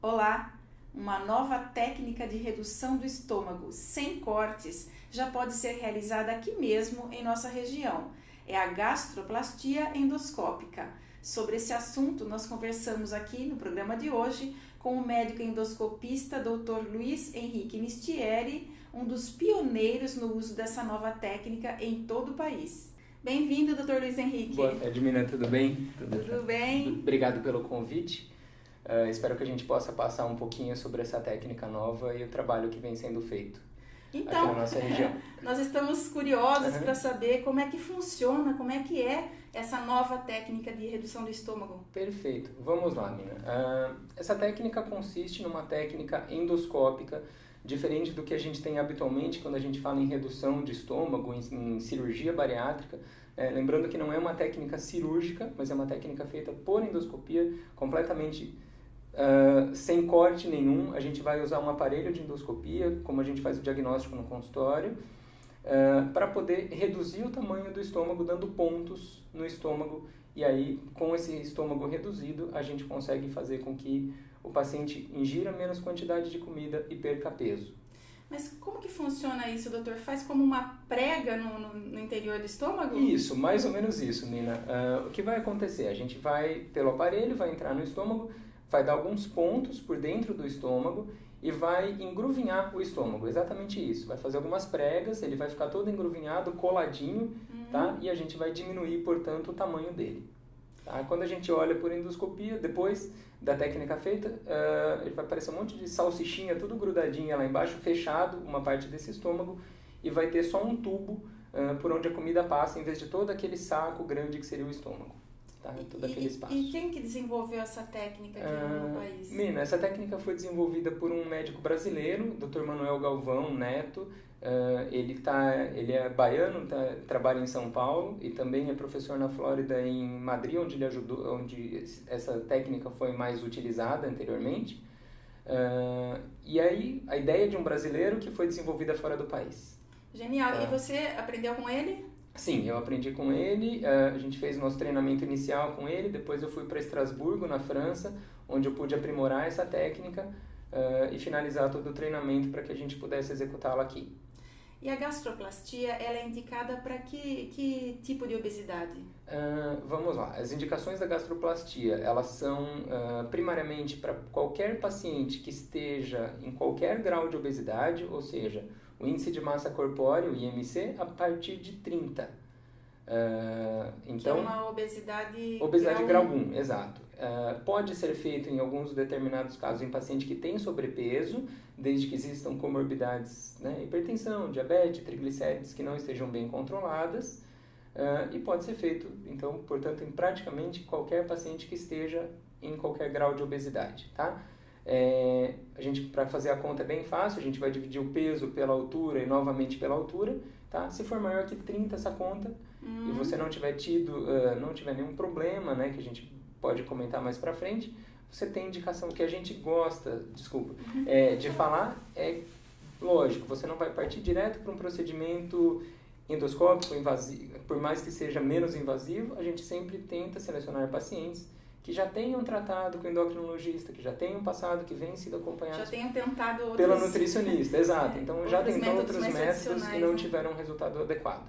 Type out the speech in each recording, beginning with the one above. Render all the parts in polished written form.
Olá! Uma nova técnica de redução do estômago sem cortes já pode ser realizada aqui mesmo em nossa região. É a gastroplastia endoscópica. Sobre esse assunto, nós conversamos aqui no programa de hoje com o médico endoscopista Dr. Luiz Henrique Mistieri, um dos pioneiros no uso dessa nova técnica em todo o país. Bem-vindo, Dr. Luiz Henrique. Boa tarde, Mina, tudo bem? Tudo bem. Obrigado pelo convite. Espero que a gente possa passar um pouquinho sobre essa técnica nova e o trabalho que vem sendo feito então, aqui na nossa região. Nós estamos curiosos para saber como é que funciona, como é que é essa nova técnica de redução do estômago. Perfeito. Vamos lá, Mina. Essa técnica consiste numa técnica endoscópica, diferente do que a gente tem habitualmente quando a gente fala em redução de estômago, em cirurgia bariátrica. Lembrando que não é uma técnica cirúrgica, mas é uma técnica feita por endoscopia, completamente sem corte nenhum. A gente vai usar um aparelho de endoscopia, como a gente faz o diagnóstico no consultório, para poder reduzir o tamanho do estômago, dando pontos no estômago. E aí, com esse estômago reduzido, a gente consegue fazer com que o paciente ingira menos quantidade de comida e perca peso. Mas como que funciona isso, doutor? Faz como uma prega no interior do estômago? Isso, mais ou menos isso, Nina. O que vai acontecer? A gente vai, pelo aparelho, vai entrar no estômago, vai dar alguns pontos por dentro do estômago e vai engruvinhar o estômago, exatamente isso. Vai fazer algumas pregas, ele vai ficar todo engruvinhado, coladinho, tá? E a gente vai diminuir, portanto, o tamanho dele. Tá? Quando a gente olha por endoscopia, depois da técnica feita, ele vai aparecer um monte de salsichinha, tudo grudadinha lá embaixo, fechado, uma parte desse estômago, e vai ter só um tubo por onde a comida passa, em vez de todo aquele saco grande que seria o estômago. Tá? Todo aquele espaço. E quem que desenvolveu essa técnica aqui no país? Mina, essa técnica foi desenvolvida por um médico brasileiro, Dr. Manuel Galvão Neto. Ele é baiano, trabalha em São Paulo e também é professor na Flórida, em Madrid, onde ele ajudou, onde essa técnica foi mais utilizada anteriormente. E aí, a ideia de um brasileiro que foi desenvolvida fora do país. Genial. E você aprendeu com ele? Sim, eu aprendi com ele, a gente fez o nosso treinamento inicial com ele, depois eu fui para Estrasburgo, na França, onde eu pude aprimorar essa técnica e finalizar todo o treinamento para que a gente pudesse executá-la aqui. E a gastroplastia, ela é indicada para que tipo de obesidade? Vamos lá, as indicações da gastroplastia, elas são primariamente para qualquer paciente que esteja em qualquer grau de obesidade, ou seja, o índice de massa corpórea, o IMC, a partir de 30. Então, que é uma obesidade grau 1, exato. Pode ser feito em alguns determinados casos em paciente que tem sobrepeso, desde que existam comorbidades, né, hipertensão, diabetes, triglicérides que não estejam bem controladas, e pode ser feito, então, portanto, em praticamente qualquer paciente que esteja em qualquer grau de obesidade, tá? A gente, para fazer a conta é bem fácil, a gente vai dividir o peso pela altura e novamente pela altura, tá? Se for maior que 30 essa conta e você não tiver não tiver nenhum problema, né, que a gente pode comentar mais pra frente, você tem indicação. O que a gente gosta, de falar lógico, você não vai partir direto para um procedimento endoscópico invasivo, por mais que seja menos invasivo, a gente sempre tenta selecionar pacientes que já tenham tratado com endocrinologista, que já tenham passado, que venham sido acompanhados já tenham tentado outros, pela nutricionista, exato. Então já tentou outros métodos e não né? tiveram um resultado adequado.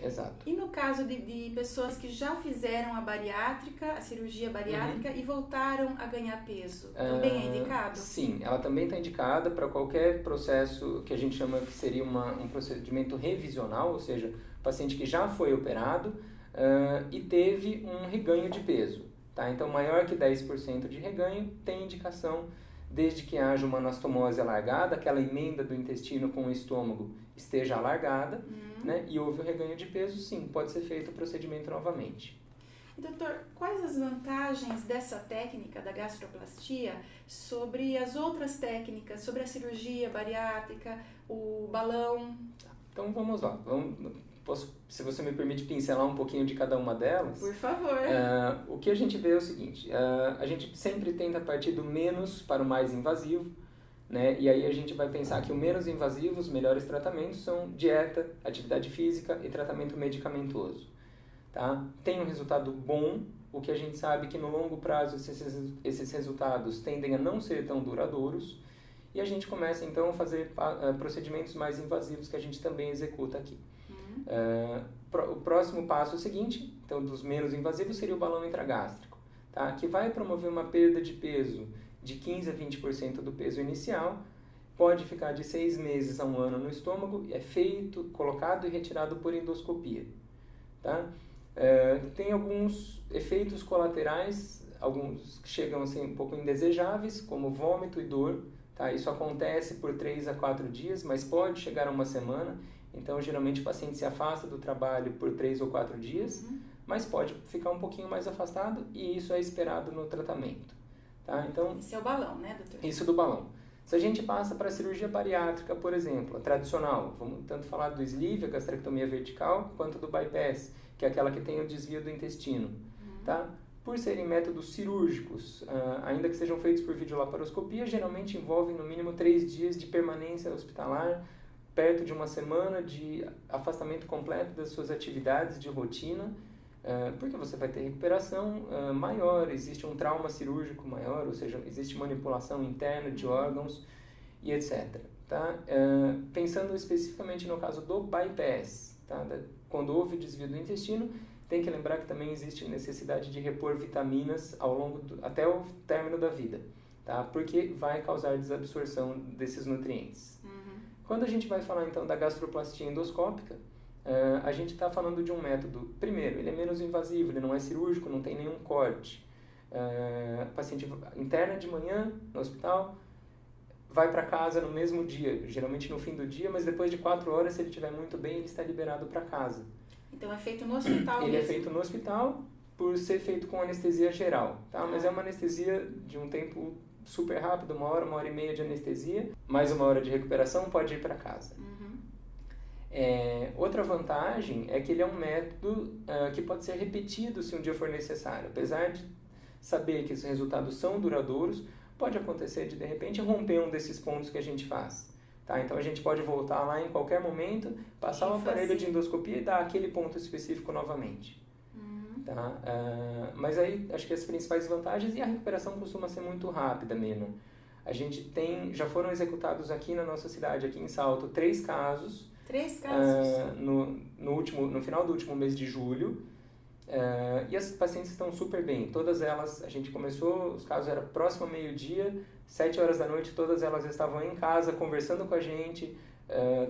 Exato. E no caso de pessoas que já fizeram a bariátrica, a cirurgia bariátrica e voltaram a ganhar peso, também é indicado? Sim, ela também está indicada para qualquer processo que a gente chama que seria um procedimento revisional, ou seja, paciente que já foi operado e teve um reganho de peso. Tá? Então, maior que 10% de reganho tem indicação, desde que haja uma anastomose alargada, aquela emenda do intestino com o estômago esteja alargada, né? E houve o reganho de peso, sim, pode ser feito o procedimento novamente. Doutor, quais as vantagens dessa técnica da gastroplastia sobre as outras técnicas, sobre a cirurgia bariátrica, o balão? Então, vamos lá. Se você me permite pincelar um pouquinho de cada uma delas. Por favor. O que a gente vê é o seguinte, a gente sempre tenta partir do menos para o mais invasivo, né? E aí a gente vai pensar que o menos invasivo, os melhores tratamentos são dieta, atividade física e tratamento medicamentoso. tá? Tem um resultado bom, o que a gente sabe que no longo prazo esses resultados tendem a não ser tão duradouros, e a gente começa então a fazer procedimentos mais invasivos que a gente também executa aqui. O próximo passo seguinte, então dos menos invasivos, seria o balão intragástrico, tá? Que vai promover uma perda de peso de 15 a 20% do peso inicial, pode ficar de 6 meses a 1 ano no estômago, é feito, colocado e retirado por endoscopia, tá? Tem alguns efeitos colaterais, alguns que chegam assim, um pouco indesejáveis, como vômito e dor, tá? Isso acontece por 3 a 4 dias, mas pode chegar a 1 semana, então geralmente o paciente se afasta do trabalho por 3 ou 4 dias, mas pode ficar um pouquinho mais afastado e isso é esperado no tratamento, tá? Então, esse é o balão, né, doutor? Isso do balão. Se a gente passa para a cirurgia bariátrica, por exemplo, a tradicional, vamos tanto falar do sleeve, a gastrectomia vertical, quanto do bypass, que é aquela que tem o desvio do intestino, tá? Por serem métodos cirúrgicos, ainda que sejam feitos por videolaparoscopia, geralmente envolvem no mínimo 3 dias de permanência hospitalar, perto de 1 semana de afastamento completo das suas atividades de rotina, porque você vai ter recuperação maior, existe um trauma cirúrgico maior, ou seja, existe manipulação interna de órgãos e etc. Tá? Pensando especificamente no caso do bypass, tá? Quando houve desvio do intestino, tem que lembrar que também existe necessidade de repor vitaminas até o término da vida, tá? Porque vai causar desabsorção desses nutrientes. Quando a gente vai falar então da gastroplastia endoscópica, a gente está falando de um método, primeiro, ele é menos invasivo, ele não é cirúrgico, não tem nenhum corte. O paciente interna de manhã no hospital, vai para casa no mesmo dia, geralmente no fim do dia, mas depois de 4 horas, se ele estiver muito bem, ele está liberado para casa. Então é feito no hospital Ele mesmo? É feito no hospital por ser feito com anestesia geral, tá? Mas é uma anestesia de um tempo super rápido, 1 hora e meia de anestesia, mais 1 hora de recuperação, pode ir para casa. Outra vantagem é que ele é um método que pode ser repetido se um dia for necessário. Apesar de saber que esses resultados são duradouros, pode acontecer de repente romper um desses pontos que a gente faz. Tá? Então a gente pode voltar lá em qualquer momento, passar o aparelho de endoscopia e dar aquele ponto específico novamente. Tá? Mas aí acho que as principais vantagens, e a recuperação costuma ser muito rápida mesmo. A gente já foram executados aqui na nossa cidade, aqui em Salto, 3 casos. 3 casos? No final do último mês de julho. E as pacientes estão super bem. Todas elas, a gente começou, os casos eram próximo ao meio-dia, 7 horas da noite, todas elas estavam em casa, conversando com a gente,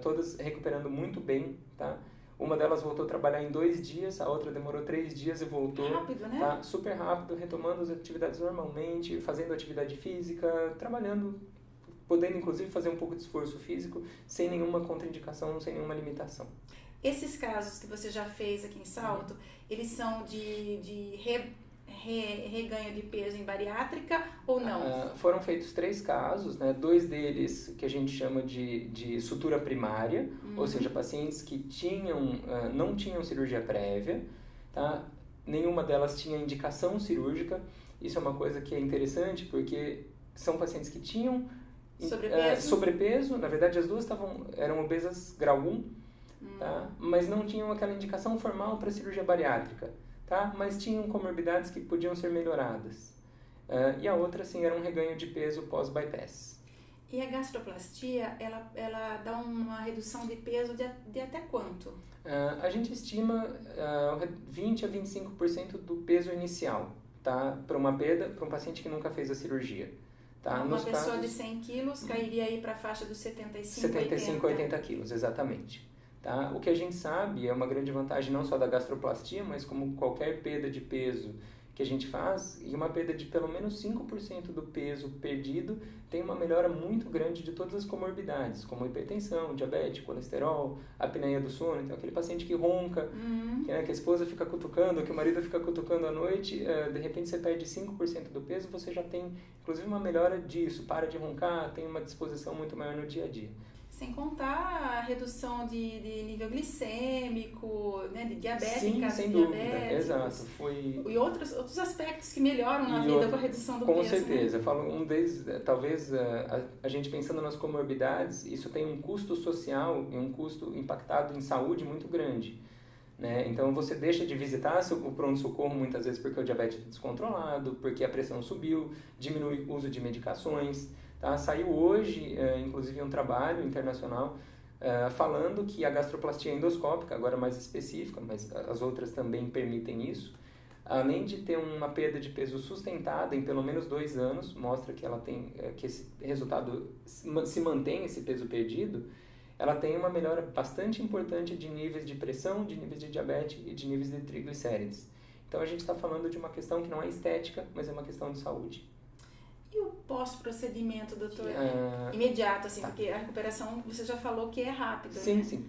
todas recuperando muito bem, tá? Uma delas voltou a trabalhar em 2 dias, a outra demorou 3 dias e voltou. Rápido, né? Tá? Super rápido, retomando as atividades normalmente, fazendo atividade física, trabalhando, podendo inclusive fazer um pouco de esforço físico, sem nenhuma contraindicação, sem nenhuma limitação. Esses casos que você já fez aqui em Salto, eles são de reganho de peso em bariátrica ou não? Foram feitos 3 casos, né? 2 deles que a gente chama de sutura primária, ou seja, pacientes que não tinham cirurgia prévia, tá? Nenhuma delas tinha indicação cirúrgica. Isso é uma coisa que é interessante porque são pacientes que tinham sobrepeso. Na verdade, as 2 eram obesas grau 1, tá? Mas não tinham aquela indicação formal para cirurgia bariátrica. Tá? Mas tinham comorbidades que podiam ser melhoradas. E a outra, sim, era um reganho de peso pós-bypass. E a gastroplastia, ela dá uma redução de peso de até quanto? A gente estima 20 a 25% do peso inicial, tá? Para um paciente que nunca fez a cirurgia. Tá? Uma pessoa de 100 quilos cairia aí para a faixa dos 75 a 80 quilos, exatamente. Tá? O que a gente sabe é uma grande vantagem não só da gastroplastia, mas como qualquer perda de peso que a gente faz, e uma perda de pelo menos 5% do peso perdido tem uma melhora muito grande de todas as comorbidades, como hipertensão, diabetes, colesterol, apneia do sono. Então aquele paciente que ronca, que a esposa fica cutucando, que o marido fica cutucando à noite, de repente você perde 5% do peso, você já tem inclusive uma melhora disso, para de roncar, tem uma disposição muito maior no dia a dia. Sem contar a redução de nível glicêmico, né, de diabéticas, sim, sem dúvida, exato. E outros aspectos que melhoram na vida com a redução do peso. Com certeza. Eu falo, um deles, talvez a gente pensando nas comorbidades, isso tem um custo social e um custo impactado em saúde muito grande. né? Então você deixa de visitar o pronto-socorro muitas vezes porque o diabetes está descontrolado, porque a pressão subiu, diminui o uso de medicações. Tá? Saiu hoje, inclusive, um trabalho internacional falando que a gastroplastia endoscópica, agora mais específica, mas as outras também permitem isso, além de ter uma perda de peso sustentada em pelo menos 2 anos, mostra que ela tem que esse resultado se mantém, esse peso perdido, ela tem uma melhora bastante importante de níveis de pressão, de níveis de diabetes e de níveis de triglicérides. Então a gente está falando de uma questão que não é estética, mas é uma questão de saúde. E o pós-procedimento, doutor? Imediato, assim, tá. Porque a recuperação, você já falou que é rápida. Sim, né? Sim.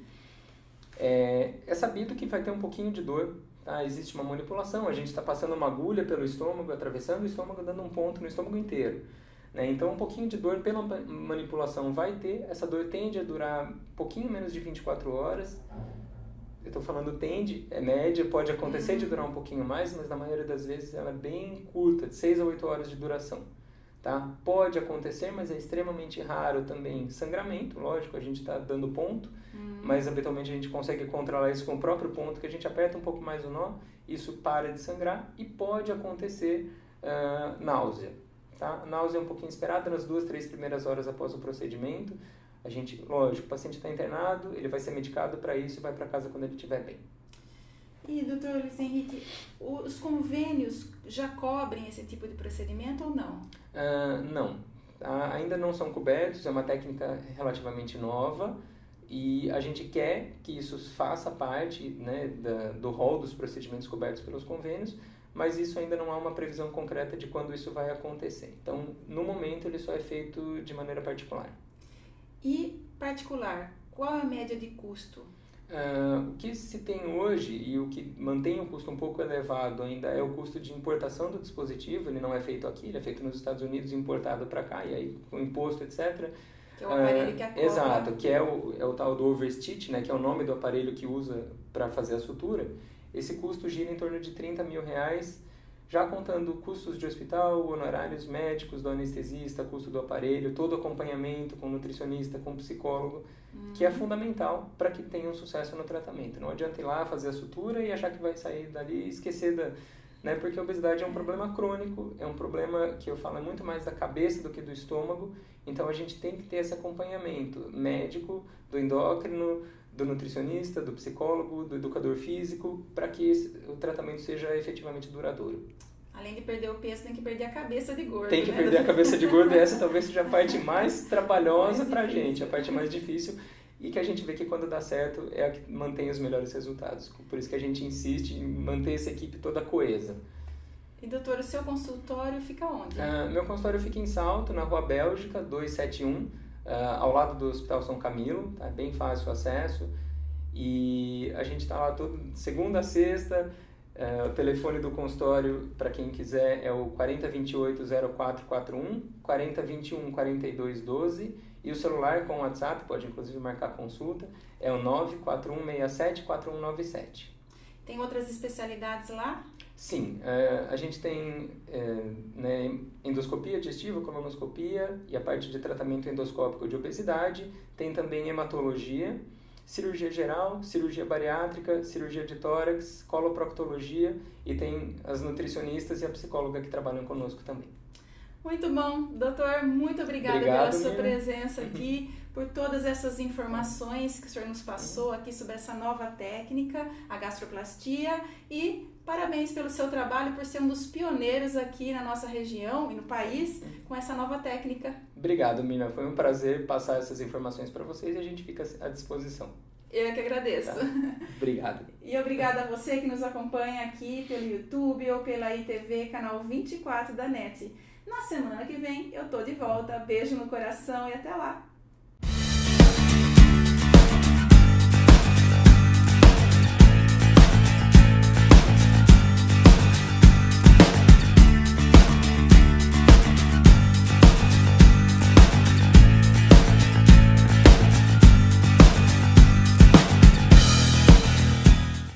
É sabido que vai ter um pouquinho de dor, tá? Existe uma manipulação, a gente está passando uma agulha pelo estômago, atravessando o estômago, dando um ponto no estômago inteiro. Né? Então, um pouquinho de dor pela manipulação vai ter, essa dor tende a durar um pouquinho menos de 24 horas. Eu estou falando tende, é média, pode acontecer de durar um pouquinho mais, mas na maioria das vezes ela é bem curta, de 6 a 8 horas de duração. Tá? Pode acontecer, mas é extremamente raro também sangramento, lógico, a gente está dando ponto, mas habitualmente a gente consegue controlar isso com o próprio ponto, que a gente aperta um pouco mais o nó, isso para de sangrar e pode acontecer náusea. Tá? Náusea é um pouquinho esperada nas 2, 3 primeiras horas após o procedimento. A gente, lógico, o paciente está internado, ele vai ser medicado para isso e vai para casa quando ele estiver bem. E, doutor Luiz Henrique, os convênios já cobrem esse tipo de procedimento ou não? Não. Ainda não são cobertos, é uma técnica relativamente nova e a gente quer que isso faça parte, né, do rol dos procedimentos cobertos pelos convênios, mas isso ainda não há uma previsão concreta de quando isso vai acontecer. Então, no momento, ele só é feito de maneira particular. E particular, qual é a média de custo? O que se tem hoje e o que mantém o custo um pouco elevado ainda é o custo de importação do dispositivo. Ele não é feito aqui, ele é feito nos Estados Unidos e importado para cá, e aí com imposto, etc. Que é o aparelho que acopla. Exato, que é o tal do overstitch, né, que é o nome do aparelho que usa para fazer a sutura. Esse custo gira em torno de R$30 mil, já contando custos de hospital, honorários médicos do anestesista, custo do aparelho, todo acompanhamento com nutricionista, com psicólogo, que é fundamental para que tenha um sucesso no tratamento. Não adianta ir lá fazer a sutura e achar que vai sair dali e esquecer né? Porque a obesidade é um problema crônico, é um problema que eu falo é muito mais da cabeça do que do estômago, então a gente tem que ter esse acompanhamento médico, do endócrino, do nutricionista, do psicólogo, do educador físico, para que o tratamento seja efetivamente duradouro. Além de perder o peso, tem que perder a cabeça de gordo. Tem que perder a cabeça de gordo, e essa talvez seja a parte mais trabalhosa para a gente, a parte mais difícil, e que a gente vê que quando dá certo é a que mantém os melhores resultados. Por isso que a gente insiste em manter essa equipe toda coesa. E doutor, o seu consultório fica onde? Meu consultório fica em Salto, na Rua Bélgica, 271, ao lado do Hospital São Camilo, tá? É bem fácil o acesso. E a gente está lá segunda a sexta. O telefone do consultório, para quem quiser, é o 4028-0441, 4021-4212, e o celular com WhatsApp, pode inclusive marcar consulta, é o 94167-4197. Tem outras especialidades lá? Sim, a gente tem né, endoscopia digestiva, colonoscopia e a parte de tratamento endoscópico de obesidade, tem também hematologia, cirurgia geral, cirurgia bariátrica, cirurgia de tórax, coloproctologia e tem as nutricionistas e a psicóloga que trabalham conosco também. Muito bom, doutor, muito obrigada pela sua presença aqui, por todas essas informações que o senhor nos passou aqui sobre essa nova técnica, a gastroplastia, e parabéns pelo seu trabalho, por ser um dos pioneiros aqui na nossa região e no país com essa nova técnica. Obrigado, Mina, foi um prazer passar essas informações para vocês e a gente fica à disposição. Eu que agradeço. Tá. Obrigado. E obrigada a você que nos acompanha aqui pelo YouTube ou pela ITV, canal 24 da NET. Na semana que vem eu tô de volta. Beijo no coração e até lá!